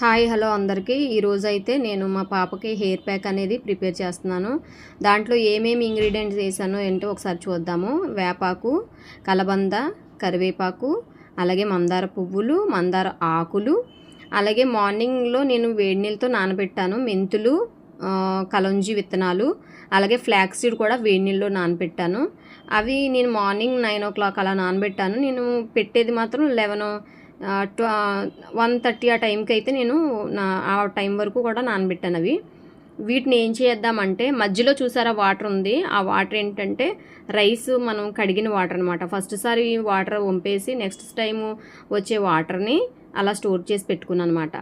Hi hello అందరికీ ఈరోజైతే నేను మా పాపకి హెయిర్ ప్యాక్ అనేది ప్రిపేర్ చేస్తున్నాను. దాంట్లో ఏమేమి ఇంగ్రీడియంట్స్ వేసానో ఏంటో ఒకసారి చూద్దాము. వేపాకు, కలబంద, కరివేపాకు, అలాగే మందార పువ్వులు, మందార ఆకులు, అలాగే మార్నింగ్లో నేను వేడి నీళ్ళతో నానబెట్టాను. మెంతులు, కలంజీ విత్తనాలు, అలాగే ఫ్లాక్స్ సీడ్ కూడా వేడి నీళ్ళలో నానబెట్టాను. అవి నేను మార్నింగ్ 9 o'clock అలా నానబెట్టాను. నేను పెట్టేది మాత్రం 1:30 ఆ టైంకి అయితే నేను ఆ టైం వరకు కూడా నానబెట్టాను అవి. వీటిని ఏం చేద్దామంటే మధ్యలో చూసారా వాటర్ ఉంది, ఆ వాటర్ ఏంటంటే రైస్ మనం కడిగిన వాటర్ అనమాట. ఫస్ట్ సారి వాటర్ వంపేసి నెక్స్ట్ టైము వచ్చే వాటర్ని అలా స్టోర్ చేసి పెట్టుకున్నాను అనమాట.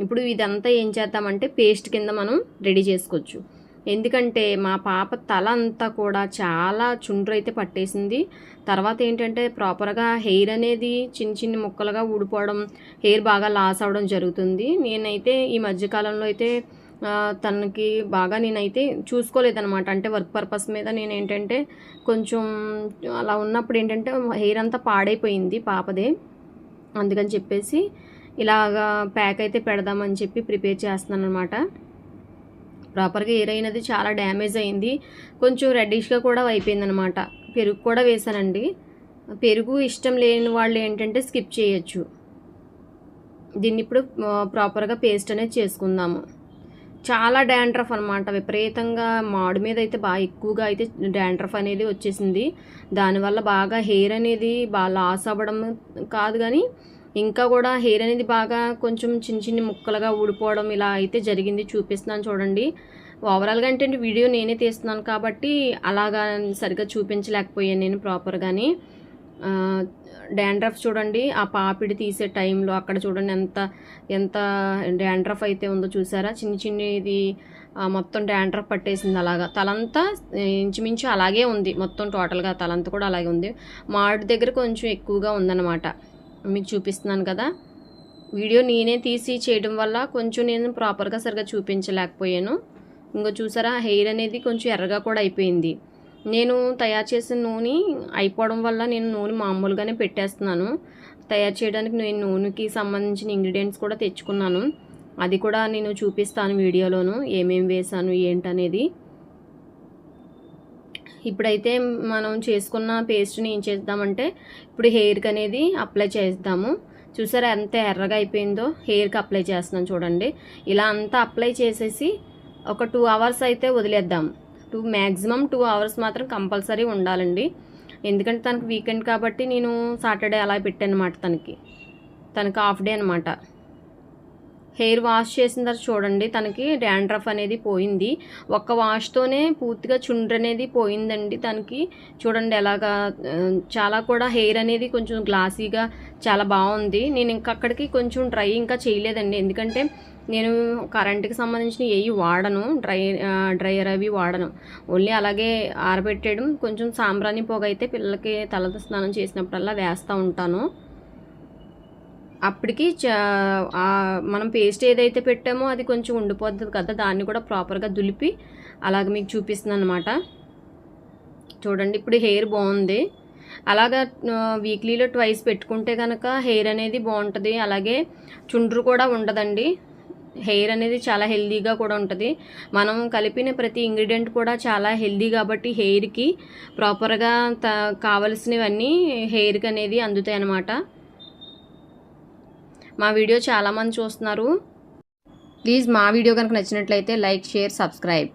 ఇప్పుడు ఇదంతా ఏం చేద్దామంటే పేస్ట్ కింద మనం రెడీ చేసుకోవచ్చు. ఎందుకంటే మా పాప తల అంతా కూడా చాలా చుండ్రు అయితే పట్టేసింది. తర్వాత ఏంటంటే ప్రాపర్గా హెయిర్ అనేది చిన్న చిన్న ముక్కలుగా ఊడిపోవడం, హెయిర్ బాగా లాస్ అవ్వడం జరుగుతుంది. నేనైతే ఈ మధ్యకాలంలో అయితే తనకి బాగా నేనైతే చూసుకోలేదనమాట. అంటే వర్క్ పర్పస్ మీద నేను ఏంటంటే కొంచెం అలా ఉన్నప్పుడు ఏంటంటే హెయిర్ అంతా పాడైపోయింది పాపదే. అందుకని చెప్పేసి ఇలాగా ప్యాక్ అయితే పెడదామని చెప్పి ప్రిపేర్ చేస్తున్నాను అనమాట. ప్రాపర్గా హెయిర్ అయినది చాలా డ్యామేజ్ అయింది, కొంచెం రెడ్డిష్గా కూడా అయిపోయింది అనమాట. పెరుగు కూడా వేసానండి. పెరుగు ఇష్టం లేని వాళ్ళు ఏంటంటే స్కిప్ చేయొచ్చు. దీన్ని ఇప్పుడు ప్రాపర్గా పేస్ట్ అనేది చేసుకుందాము. చాలా డాండ్రఫ్ అనమాట, విపరీతంగా మాడు మీద అయితే బాగా ఎక్కువగా అయితే డాండ్రఫ్ అనేది వచ్చేసింది. దానివల్ల బాగా హెయిర్ అనేది బాగా లాస్ అవ్వడం కాదు కానీ ఇంకా కూడా హెయిర్ అనేది బాగా కొంచెం చిన్న చిన్న ముక్కలుగా ఊడిపోవడం ఇలా అయితే జరిగింది. చూపిస్తున్నాను చూడండి. ఓవరాల్గా అంటే వీడియో నేనే తీస్తున్నాను కాబట్టి అలాగా సరిగ్గా చూపించలేకపోయాను నేను ప్రాపర్గాని. డాండ్రఫ్ చూడండి, ఆ పాపిడి తీసే టైంలో అక్కడ చూడండి ఎంత ఎంత డాండ్రఫ్ అయితే ఉందో చూసారా. చిన్న చిన్నది మొత్తం డాండ్రఫ్ పట్టేసింది. అలాగా తలంతా ఇంచుమించు అలాగే ఉంది, మొత్తం టోటల్గా తలంతా కూడా అలాగే ఉంది. మాడు దగ్గర కొంచెం ఎక్కువగా ఉందన్నమాట. మీకు చూపిస్తున్నాను కదా. వీడియో నేనే తీసి చేయడం వల్ల కొంచెం నేను ప్రాపర్గా సరిగా చూపించలేకపోయాను. ఇంకో చూసారా హెయిర్ అనేది కొంచెం ఎర్రగా కూడా అయిపోయింది. నేను తయారు చేసిన నూనె అయిపోవడం వల్ల నేను నూనె మామూలుగానే పెట్టేస్తున్నాను. తయారు చేయడానికి నేను నూనెకి సంబంధించిన ఇంగ్రీడియంట్స్ కూడా తెచ్చుకున్నాను. అది కూడా నేను చూపిస్తాను వీడియోలోను, ఏమేమి వేసాను ఏంటనేది. ఇప్పుడైతే మనం చేసుకున్న పేస్ట్ని ఏం చేద్దామంటే ఇప్పుడు హెయిర్కి అనేది అప్లై చేద్దాము. చూసారా ఎంత ఎర్రగా అయిపోయిందో. హెయిర్కి అప్లై చేస్తున్నాను చూడండి. ఇలా అంతా అప్లై చేసేసి ఒక 2 hours అయితే వదిలేద్దాం. మ్యాక్సిమం 2 hours మాత్రం కంపల్సరీ ఉండాలండి. ఎందుకంటే తనకి వీకెండ్ కాబట్టి నేను సాటర్డే అలా పెట్టాను అనమాట. తనకి హాఫ్ డే అనమాట. హెయిర్ వాష్ చేసిన తర్వాత చూడండి తనకి డాండ్రఫ్ అనేది పోయింది. ఒక్క వాష్తోనే పూర్తిగా చుండ్రు అనేది పోయిందండి తనకి. చూడండి ఎలాగా చాలా కూడా హెయిర్ అనేది కొంచెం గ్లాసీగా చాలా బాగుంది. నేను ఇంకా అక్కడికి కొంచెం డ్రై ఇంకా చేయలేదండి, ఎందుకంటే నేను కరెంట్కి సంబంధించిన ఏవి వాడను, డ్రైయర్ అవి వాడను. ఓన్లీ అలాగే ఆరబెట్టేయడం, కొంచెం సాంబ్రాణి పొగ అయితే పిల్లలకి తల స్నానం చేసినప్పుడల్లా వేస్తూ ఉంటాను. అప్పటికి మనం పేస్ట్ ఏదైతే పెట్టామో అది కొంచెం ఉండిపోతుంది కదా, దాన్ని కూడా ప్రాపర్గా దులిపి అలాగ మీకు చూపిస్తున్నాను అనమాట. చూడండి ఇప్పుడు హెయిర్ బాగుంది. అలాగా వీక్లీలో 2 పెట్టుకుంటే కనుక హెయిర్ అనేది బాగుంటుంది. అలాగే చుండ్రు కూడా ఉండదండి. హెయిర్ అనేది చాలా హెల్దీగా కూడా ఉంటుంది. మనం కలిపిన ప్రతి ఇంగ్రీడియంట్ కూడా చాలా హెల్దీ కాబట్టి హెయిర్కి ప్రాపర్గా కావలసినవన్నీ హెయిర్కి అనేది అందుతాయి అన్నమాట. మా వీడియో చాలామంది చూస్తున్నారు. ప్లీజ్ మా వీడియో కనుక నచ్చినట్లయితే లైక్, షేర్, సబ్స్క్రైబ్.